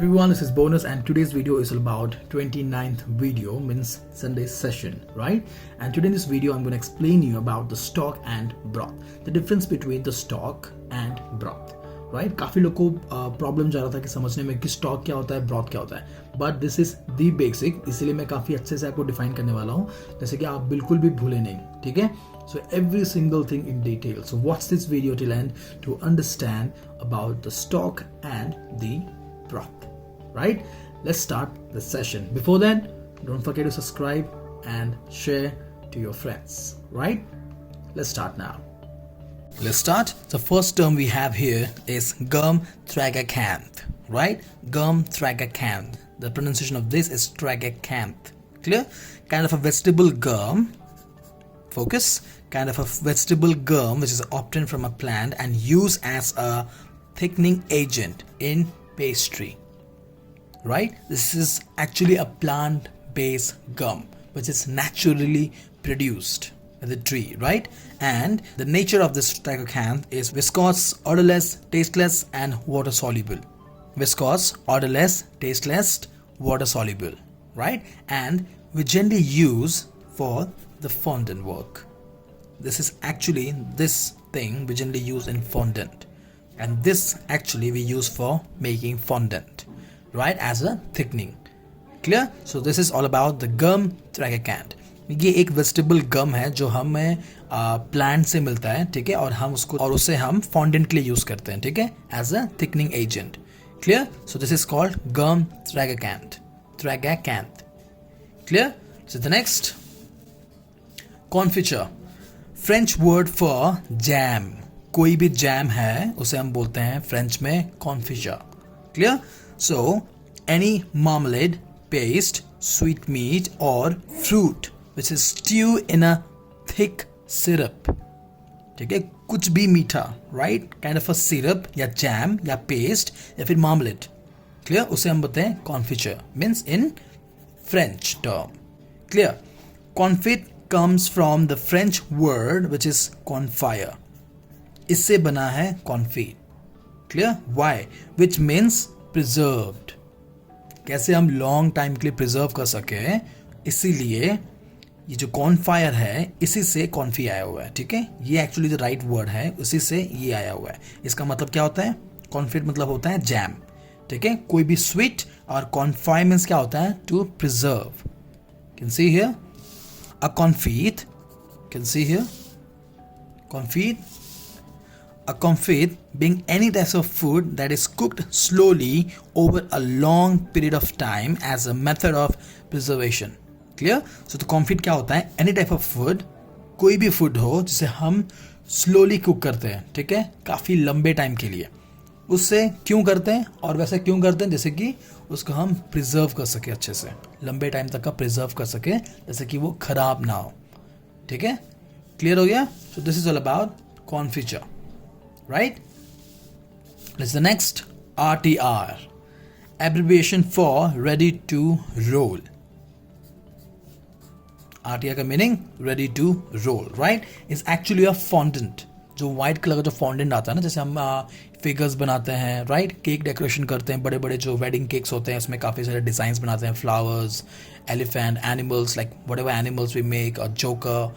everyone, this is Bonus and today's video is about 29th video, means Sunday session, right? And today in this video I'm going to explain you about the stock and broth, the difference between the stock and broth, right? काफी लोग को problem जा रहा था कि समझने में कि स्टॉक क्या होता है, ब्रॉथ क्या होता है, but this is the basic, इसलिए मैं काफी अच्छे से आपको डिफाइन करने वाला हूँ जैसे कि आप बिल्कुल भी भूले नहीं, ठीक है? So every single thing in detail. So watch this video till end to understand about the stock and the broth, right? Let's start the session. Before that, don't forget to subscribe and share to your friends, right? Let's start now. Let's start. The first term we have here is gum tragacanth, right? Gum tragacanth. The pronunciation of this is tragacanth. Clear? Kind of a vegetable gum. Focus. Kind of a vegetable gum which is obtained from a plant and used as a thickening agent in pastry, right? This is actually a plant-based gum which is naturally produced in the tree, right? And the nature of this tragacanth is viscous, odorless, tasteless and water soluble. Viscous, odorless, tasteless, water soluble, right? And we generally use for the fondant work. This is actually this thing we generally use in fondant, and this actually we use for making fondant, right, as a thickening. Clear? So this is all about the gum tragacanth. ये एक vegetable गम है जो हमें plant से मिलता है, ठीक है, और हम उसको और उसे हम फॉन्डेंट के लिए यूज करते हैं, ठीक है, as a thickening agent. Clear? So this is called gum tragacanth. Clear? So the next, Confiture. French word for jam. कोई भी जैम है उसे हम बोलते हैं फ्रेंच में confiture. Clear? So any marmalade, paste, sweet meat और fruit which is stew in a thick syrup, ठीक है, कुछ भी मीठा, right, kind of a syrup या जैम या पेस्ट या फिर मार्मलेड, क्लियर, उसे हम बोलते हैं confiture, means in French term. Clear? Confit comes from the French word which is confire. इससे बना है confit. Clear? Why? Which means preserved. कैसे हम long time के लिए preserve कर सके, इसीलिए ये जो confire है इसी से confit आया हुआ है, ठीक है, ये actually the right word है, उसी से ये आया हुआ है. इसका मतलब क्या होता है? confit मतलब होता है jam, ठीक है, कोई भी sweet, और confire means क्या होता है? To preserve. Can see here? A confit, can see here, confit. A confit being any type of food that is cooked slowly over a long period of time as a method of preservation. Clear? So the confit क्या होता है? Any type of food, कोई भी food हो जिसे हम slowly cook करते हैं, ठीक है, काफ़ी लंबे टाइम के लिए. उससे क्यों करते हैं और वैसे क्यों करते हैं? जैसे कि उसको हम प्रिजर्व कर सके, अच्छे से लंबे टाइम तक का प्रिजर्व कर सके, जैसे कि वो खराब ना हो, ठीक है. क्लियर हो गया? So this is all about confiture, right? Let's the next, RTR, abbreviation for ready to roll. RTR का meaning ready to roll, right, is actually a fondant. जो वाइट कलर का जो फॉन्डेंट आता है ना, जैसे हम फिगर्स बनाते हैं, राइट, केक डेकोरेशन करते हैं, बड़े बड़े जो वेडिंग केक्स होते हैं उसमें काफ़ी सारे डिज़ाइंस बनाते हैं, flowers, elephant, animals, like whatever animals we make, a joker,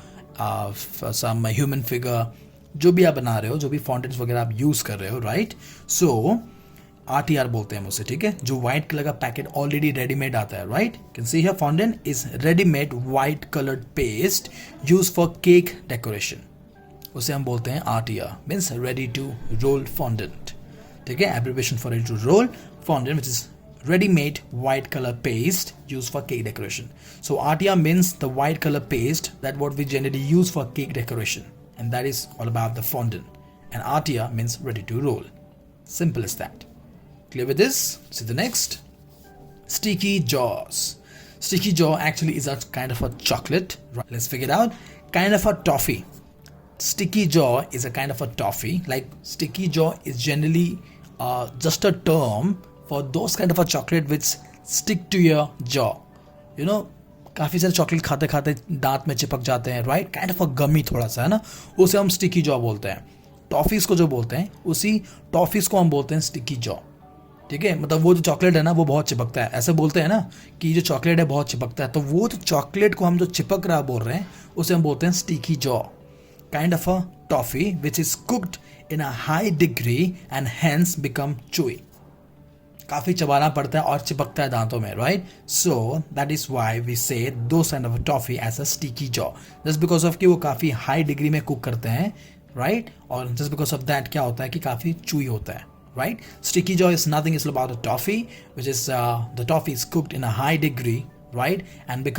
some human figure, जो भी आप बना रहे हो, जो भी फॉन्टेंट्स वगैरह आप यूज़ कर रहे हो, राइट. सो RTR बोलते हैं हम उसे, ठीक है, जो वाइट कलर का पैकेट ऑलरेडी रेडीमेड आता है, right. Can see here, fondant is readymade white coloured paste use for cake decoration, उसे हम बोलते हैं RTR, means ready to roll fondant, ठीक है, abbreviation for ready to roll fondant which is ready-made white color paste used for cake decoration. So RTR means the white color paste that what we generally use for cake decoration, and that is all about the fondant, and RTR means ready to roll. Simple as that. Clear with this? See the next, sticky jaws. Sticky jaw actually is a kind of a chocolate, right? Let's figure it out. Kind of a toffee. Sticky jaw is a kind of a toffee. Like sticky jaw is generally just a term for those kind of a chocolate which stick to your jaw. You know, काफ़ी सारे chocolate खाते खाते दांत में चिपक जाते हैं, right, kind of अ गमी थोड़ा सा है ना, उसे हम स्टिकी जॉ बोलते हैं. टॉफीज़ को जो बोलते हैं, उसी टॉफीज़ को हम बोलते हैं स्टिकी जॉ. ठीक है, मतलब वो जो चॉकलेट है ना वो बहुत चिपकता है, ऐसे बोलते हैं ना कि जो चॉकलेट है बहुत चिपकता है, तो वो जो चॉकलेट को हम जो चिपक रहा बोल रहे हैं उसे हम बोलते हैं sticky jaw, kind of a toffee which is cooked in a high degree and hence become chewy. काफ़ी चबाना पड़ता है और चिपकता है दांतों में, right? So that is why we say two kind of toffee as a sticky jaw, just because of कि वो काफ़ी हाई डिग्री में कुक करते हैं, राइट? और जस्ट बिकॉज ऑफ दैट क्या होता है कि काफ़ी चूई होता है, right? Sticky jaw is nothing, it's about a toffee, which is the toffee is cooked in a high degree, right? And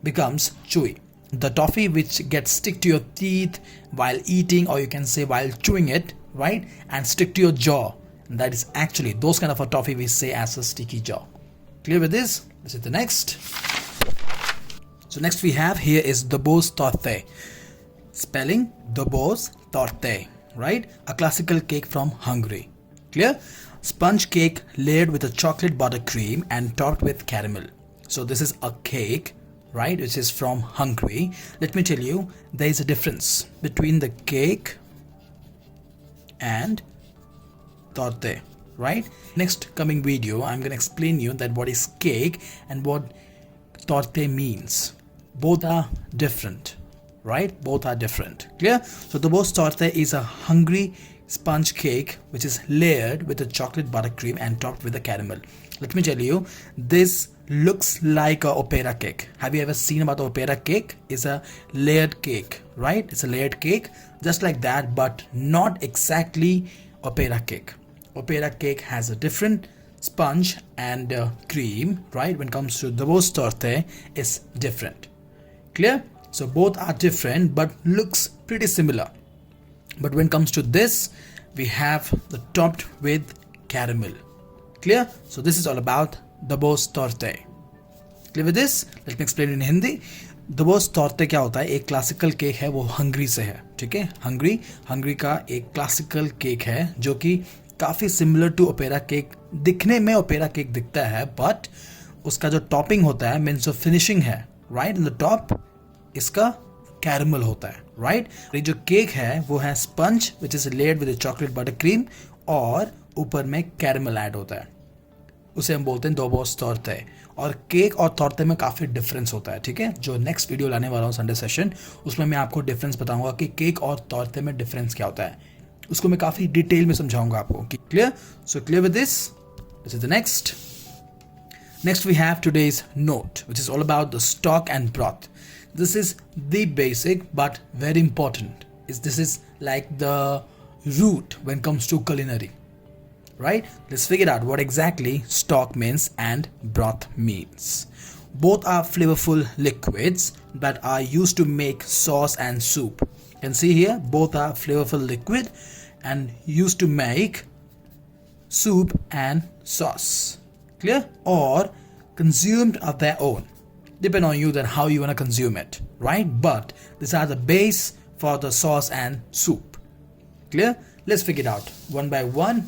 becomes chewy. The toffee which gets stick to your teeth while eating, or you can say while chewing it, right? And stick to your jaw. And that is actually those kind of a toffee we say as a sticky jaw. Clear with this? This is the next. So next we have here is Dibos torte. Spelling Dibos torte. Right? A classical cake from Hungary. Clear? Sponge cake layered with a chocolate buttercream and topped with caramel. So this is a cake, right, which is from Hungary. Let me tell you, there is a difference between the cake and torte, right? Next coming video, I'm going to explain you that what is cake and what torte means. Both are different. Right? Both are different. Clear? So the Dibos torte is a Hungary sponge cake which is layered with a chocolate buttercream and topped with a caramel. Let me tell you, this looks like a opera cake. Have you ever seen about the opera cake? It's a layered cake, right? It's a layered cake just like that, but not exactly opera cake. Opera cake has a different sponge and cream, right? When it comes to the Dibos torte, it's different. Clear? So both are different but looks pretty similar. But when it comes to this, we have the topped with caramel. Clear? So this is all about Dibos torte. Clear with this? Let me explain in Hindi. Dibos torte क्या होता है? एक classical cake है, वो Hungary से है, ठीक है? हंगरी का एक क्लासिकल केक है जो कि काफ़ी सिमिलर टू ओपेरा केक, दिखने में ओपेरा केक दिखता है, बट उसका जो टॉपिंग होता है, मीन्स जो फिनिशिंग है, राइट, इन द टॉप इसका कैरमल होता है, राइट? ये जो केक है वो है sponge which is layered with chocolate butter cream और ऊपर में कैरमल ऐड होता है, उसे हम बोलते हैं Dibos torte। और केक और तोरते में काफ़ी डिफरेंस होता है, ठीक है? जो नेक्स्ट वीडियो लाने वाला हूँ संडे सेशन, उसमें मैं आपको डिफरेंस बताऊंगा कि केक और तोरते में डिफरेंस क्या होता है, उसको मैं काफ़ी डिटेल में समझाऊंगा आपको। Clear? So clear with this is the next we have today's note, which is all about the stock and broth. This is the basic but very important. This is like the root when it comes to culinary, right? Let's figure out what exactly stock means and broth means. Both are flavorful liquids that are used to make sauce and soup. You can see here, both are flavorful liquid and used to make soup and sauce. Clear? Or consumed of their own. Depend on you then how you want to consume it, right? But these are the base for the sauce and soup. Clear? Let's figure it out one by one.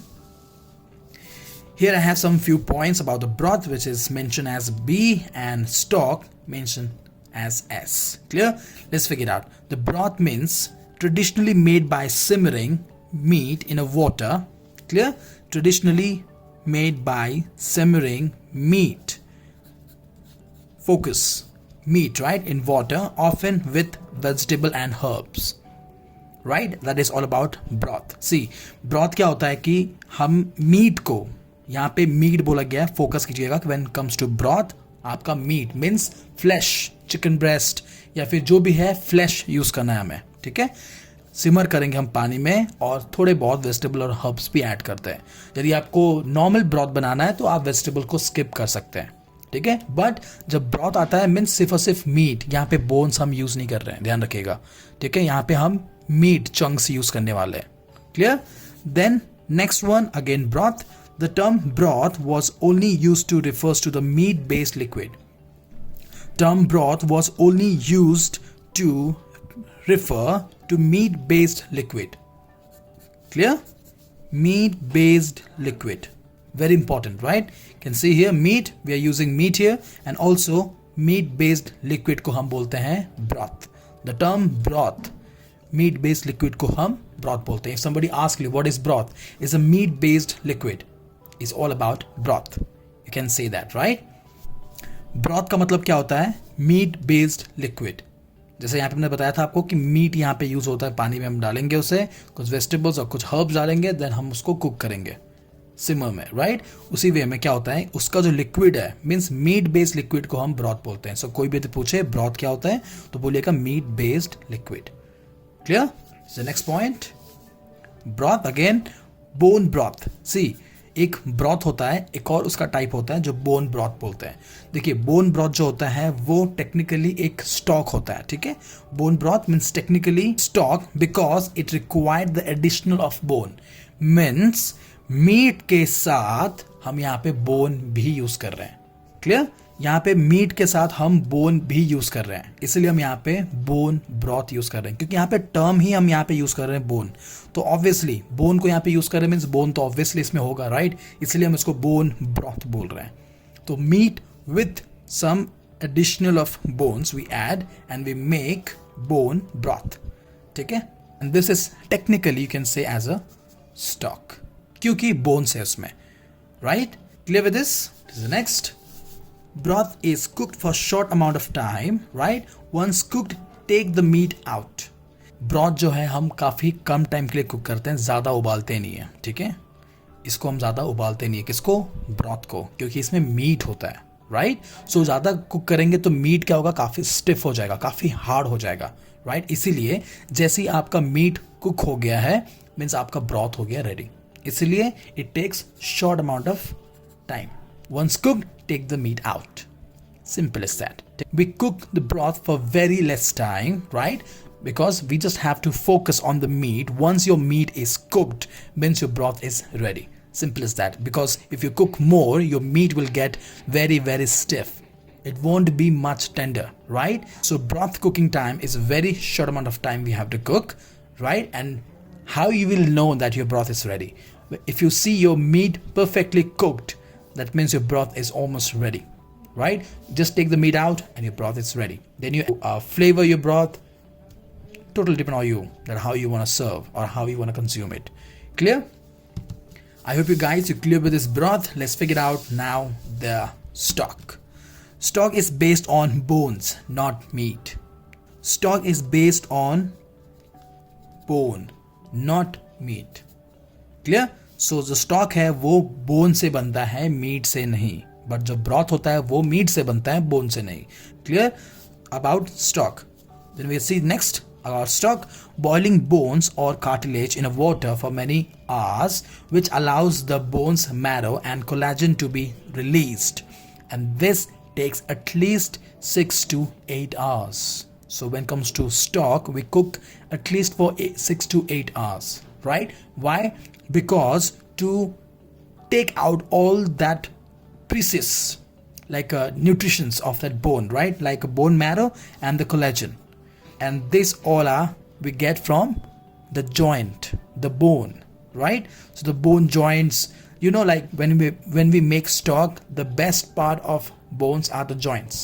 Here I have some few points about the broth, which is mentioned as B, and stock mentioned as S. Clear? Let's figure it out. The broth means traditionally made by simmering meat in a water. Clear? Traditionally made by simmering meat. Focus. Meat, right? In water, often with vegetable and herbs. Right? That is all about broth. See, broth क्या होता है कि हम meet को, यहाँ पे meet बोला गया है, फोकस कीजिएगा कि when comes to broth, आपका meat means flesh, chicken breast या फिर जो भी है फ्लैश यूज करना है हमें, ठीक है? सिमर करेंगे हम पानी में और थोड़े बहुत वेजिटेबल और हर्ब्स भी ऐड करते हैं। यदि आपको नॉर्मल ब्रॉथ बनाना है तो आप वेजिटेबल को स्किप कर सकते हैं, ठीक है? बट जब ब्रॉथ आता है मीन्स सिर्फ और सिर्फ मीट, यहाँ पे बोन्स हम यूज नहीं कर रहे हैं, ध्यान रखिएगा, ठीक है? यहाँ पे हम मीट चंक्स यूज करने वाले हैं। Clear? Then next one again broth. The term broth was only use to refers to the meat based liquid. Term broth was only used to refer to meat-based liquid. Clear? Meat-based liquid. Very important, right? You can see here meat, we are using meat here, and also meat-based liquid को हम बोलते हैं broth. The term broth, meat-based liquid को हम broth बोलते हैं. If somebody asks you what is broth, it's a meat-based liquid. is all about broth. You can say that, right? Broth का मतलब क्या होता है? Meet based liquid. जैसे यहाँ पे हमने बताया था आपको कि मीट यहाँ पे यूज होता है, पानी में हम डालेंगे उसे, कुछ वेजिटेबल्स और कुछ हर्ब्स डालेंगे, देन हम उसको कुक करेंगे सिमर में, राइट? उसी वे में क्या होता है, उसका जो लिक्विड है, मीन्स मीट बेस्ड लिक्विड को हम ब्रॉथ बोलते हैं. सो कोई भी पूछे ब्रॉथ क्या होता है तो बोलिएगा meat based liquid. Clear? So next point, broth again, bone broth. See, एक ब्रॉथ होता है, एक और उसका टाइप होता है जो बोन ब्रॉथ बोलते हैं. देखिए, बोन ब्रॉथ जो होता है वो टेक्निकली एक स्टॉक होता है, ठीक है? Bone broth means technically stock because it required the additional of bone. Means meat के साथ हम यहाँ पे बोन भी यूज कर रहे हैं. क्लियर? यहाँ पे मीट के साथ हम बोन भी यूज कर रहे हैं, इसलिए हम यहाँ पे बोन ब्रॉथ यूज कर रहे हैं, क्योंकि यहाँ पे टर्म ही हम यहाँ पे यूज कर रहे हैं बोन. तो ऑब्वियसली बोन को यहाँ पे यूज कर रहे हैं, मीन्स बोन तो ऑब्वियसली इसमें होगा, राइट? इसलिए हम इसको बोन ब्रॉथ बोल रहे हैं. तो meat with some additional of bones we add and we make bone broth. ठीक है? And this is technically you can say as a stock, क्योंकि बोन्स है उसमें, right? Clear with this? Next, broth is cooked for short amount of time, right? Once cooked, take the meat out. Broth जो है हम काफ़ी कम time के लिए cook करते हैं, ज़्यादा उबालते नहीं है, ठीक है? इसको हम ज़्यादा उबालते नहीं है. किसको? ब्रॉथ को, क्योंकि इसमें मीट होता है, राइट? सो ज़्यादा कुक करेंगे तो मीट क्या होगा, काफ़ी स्टिफ हो जाएगा, काफ़ी हार्ड हो जाएगा, राइट? इसीलिए जैसे ही आपका मीट कुक हो गया है, मीन्स आपका ब्रॉथ हो गया रेडी. इसलिए it takes short amount of time. Once cooked, take the meat out. Simple as that. We cook the broth for very less time, right? Because we just have to focus on the meat. Once your meat is cooked, means your broth is ready. Simple as that. Because if you cook more, your meat will get very, very stiff. It won't be much tender, right? So broth cooking time is a very short amount of time we have to cook, right? And how you will know that your broth is ready? If you see your meat perfectly cooked, that means your broth is almost ready, right? Just take the meat out and your broth is ready. Then you flavor your broth. Totally depend on you, that how you want to serve or how you want to consume it. Clear? I hope you guys are clear with this broth. Let's figure out now the stock. Stock is based on bones, not meat. Stock is based on bone, not meat. Clear? सो जो stock है वो bone से बनता है, meet से नहीं. But जो broth होता है वो मीट से बनता है, बोन से नहीं. Clear about stock? Then we see next about stock. Boiling bones और cartilage in a water for many hours which allows the bones, marrow and collagen to be released, and this takes at least 6 to 8 hours. So when it comes to stock, we cook at least for 6 to 8 hours, right? Why? Because to take out all that pieces, like nutritions of that bone, right? Like bone marrow and the collagen, and this all are we get from the joint, the bone, right? So the bone joints, you know, like when we make stock, the best part of bones are the joints,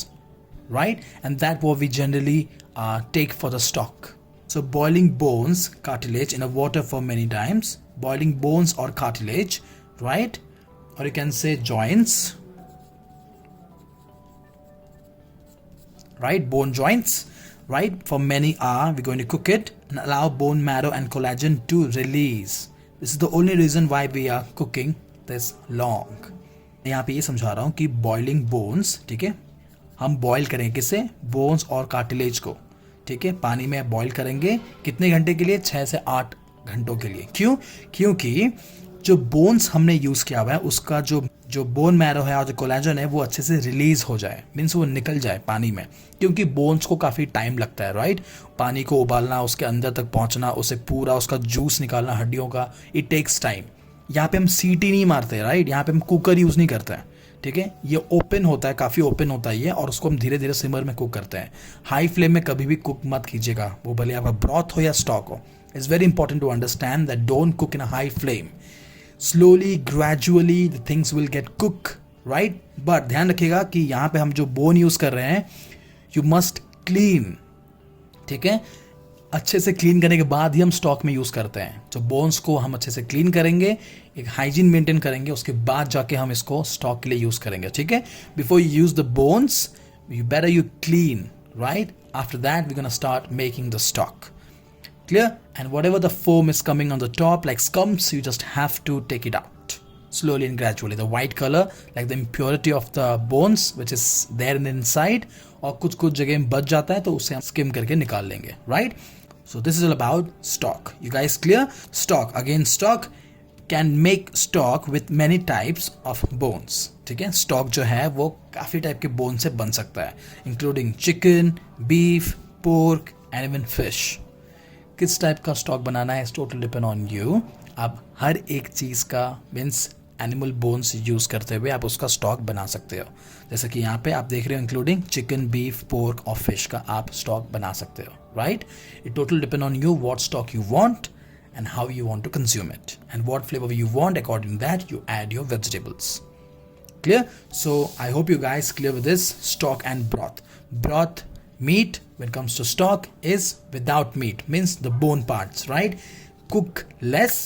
right? And that what we generally take for the stock. So boiling bones, cartilage in a water for many times, boiling bones or cartilage, right? Or you can say joints, right? Bone joints, right? For many hours, we're going to cook it and allow bone marrow and collagen to release. This is the only reason why we are cooking this long. यहाँ पे ये समझा रहा हूँ कि boiling bones, ठीक है, हम बॉईल करेंगे किसे? बोन्स और कार्टिलेज को, ठीक है, पानी में बॉईल करेंगे. कितने घंटे के लिए? 6 से 8 घंटों के लिए. क्यों? क्योंकि जो बोन्स हमने यूज किया हुआ है उसका जो बोन मैरो है और जो कोलेजन है वो अच्छे से रिलीज हो जाए, मीन्स वो निकल जाए पानी में, क्योंकि बोन्स को काफ़ी टाइम लगता है, राइट? पानी को उबालना, उसके अंदर तक पहुंचना, उसे पूरा उसका जूस निकालना हड्डियों का, इट टेक्स टाइम. यहाँ पे हम सीटी नहीं मारते, राइट? यहाँ पे हम कुकर यूज़ नहीं करते हैं, ठीक है? ये ओपन होता है, काफ़ी ओपन होता है ये, और उसको हम धीरे धीरे सिमर में कुक करते हैं. हाई फ्लेम में कभी भी कुक मत कीजिएगा, वो भले आपका ब्रॉथ हो या स्टॉक हो. It's very important to understand that don't cook in a high flame. Slowly gradually the things will get cook, right? But ध्यान रखिएगा कि यहाँ पे हम जो बोन यूज़ कर रहे हैं, यू मस्ट क्लीन, ठीक है? अच्छे से क्लीन करने के बाद ही हम स्टॉक में यूज़ करते हैं. तो बोन्स को हम अच्छे से क्लीन करेंगे, एक हाइजीन मेंटेन करेंगे, उसके बाद जाके हम इसको स्टॉक के लिए यूज करेंगे, ठीक है. Before you use the bones, you better you clean, right? After that we're gonna start making the stock. Clear? And whatever the foam is coming on the top like scums, you just have to take it out slowly and gradually. The white color, like the impurity of the bones which is there in the inside, और कुछ कुछ जगह में बच जाता है तो उसे हम skim करके निकाल लेंगे, right? So this is all about stock. You guys clear? Stock, again stock can make stock with many types of bones. ठीक है, स्टॉक जो है वो काफ़ी टाइप के बोन से बन सकता है, including chicken, beef, pork and even fish. किस टाइप का स्टॉक बनाना है, टोटल डिपेंड ऑन यू. आप हर एक चीज़ का मीन्स एनिमल बोन्स यूज़ करते हुए आप उसका स्टॉक बना सकते हो. जैसे कि यहाँ पे आप देख रहे हो इंक्लूडिंग चिकन, बीफ, पोर्क और फिश का आप स्टॉक बना सकते हो, right. It total depend on you what stock you want and how you want to consume it and what flavor you want. According to that you add your vegetables. Clear? So I hope you guys clear with this stock and broth. Broth, meat, when it comes to stock is without meat, means the bone parts, right? Cook less,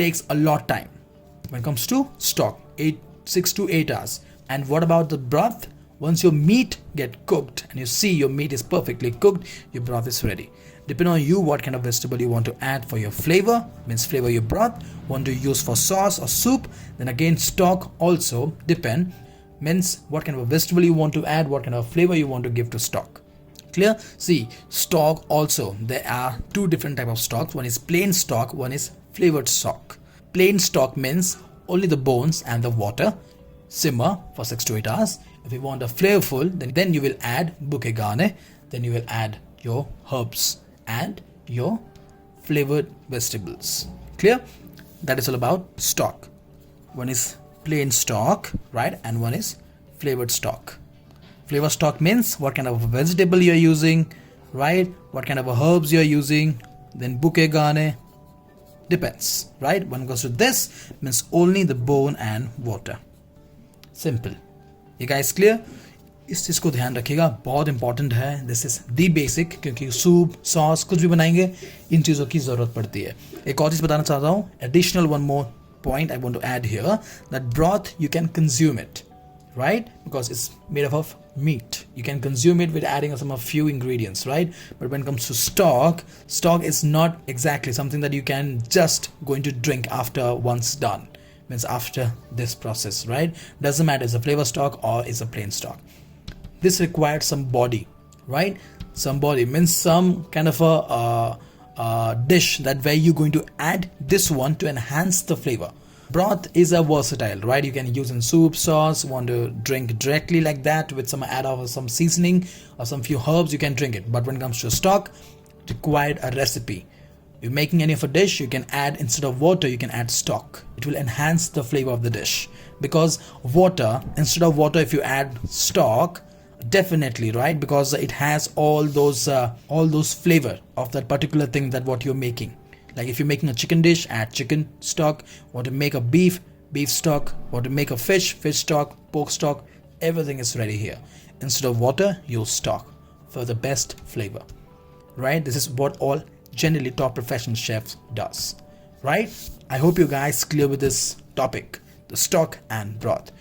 takes a lot time. When it comes to stock, 6 to 8 hours. And what about the broth? Once your meat get cooked and you see your meat is perfectly cooked, your broth is ready. Depending on you what kind of vegetable you want to add for your flavor, means flavor your broth, want to use for sauce or soup, then again stock also depend, means what kind of vegetable you want to add, what kind of flavor you want to give to stock. Clear? See, stock also, there are two different type of stocks. One is plain stock, one is flavored stock. Plain stock means only the bones and the water, simmer for 6 to 8 hours. If you want a flavorful, then you will add bouquet garni, then you will add your herbs and your flavored vegetables. Clear? That is all about stock. One is plain stock, right, and one is flavored stock. Flavor stock means what kind of vegetable you are using, right, what kind of herbs you are using, then bouquet garni, depends, right. When it goes to this means only the bone and water. Simple. You guys clear? इस चीज़ को ध्यान रखिएगा, बहुत important है. This is the basic, क्योंकि soup, sauce कुछ भी बनाएंगे इन चीज़ों की ज़रूरत पड़ती है. एक और चीज़ बताना चाहता हूँ, additional one more point I want to add here, that broth you can consume it, right, because it's made up of meat. You can consume it with adding some a few ingredients, right? But when it comes to stock is not exactly something that you can just going to drink after once done, means after this process, right? Doesn't matter it's a flavor stock or it's a plain stock. This required some body, right? Some body means some kind of a dish that where you're going to add this one to enhance the flavor. Broth is a versatile, right? You can use in soup, sauce, want to drink directly like that with some add of some seasoning or some few herbs, you can drink it. But when it comes to stock, it required a recipe. You're making any of a dish, you can add, instead of water, you can add stock. It will enhance the flavor of the dish. Because water, instead of water, if you add stock, definitely, right, because it has all those flavor of that particular thing that what you're making. Like if you're making a chicken dish, add chicken stock. Want to make a beef stock. Want to make a fish stock, pork stock, everything is ready here. Instead of water, use stock for the best flavor, right? This is what all generally top professional chefs does, right? I hope you guys clear with this topic, the stock and broth.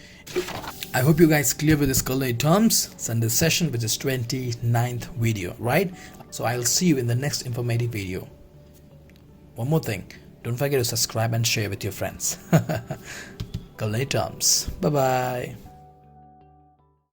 I hope you guys clear with this culinary terms. Sunday session, which is 29th video, right? So I'll see you in the next informative video. One more thing, don't forget to subscribe and share with your friends. Culinary terms. Bye bye.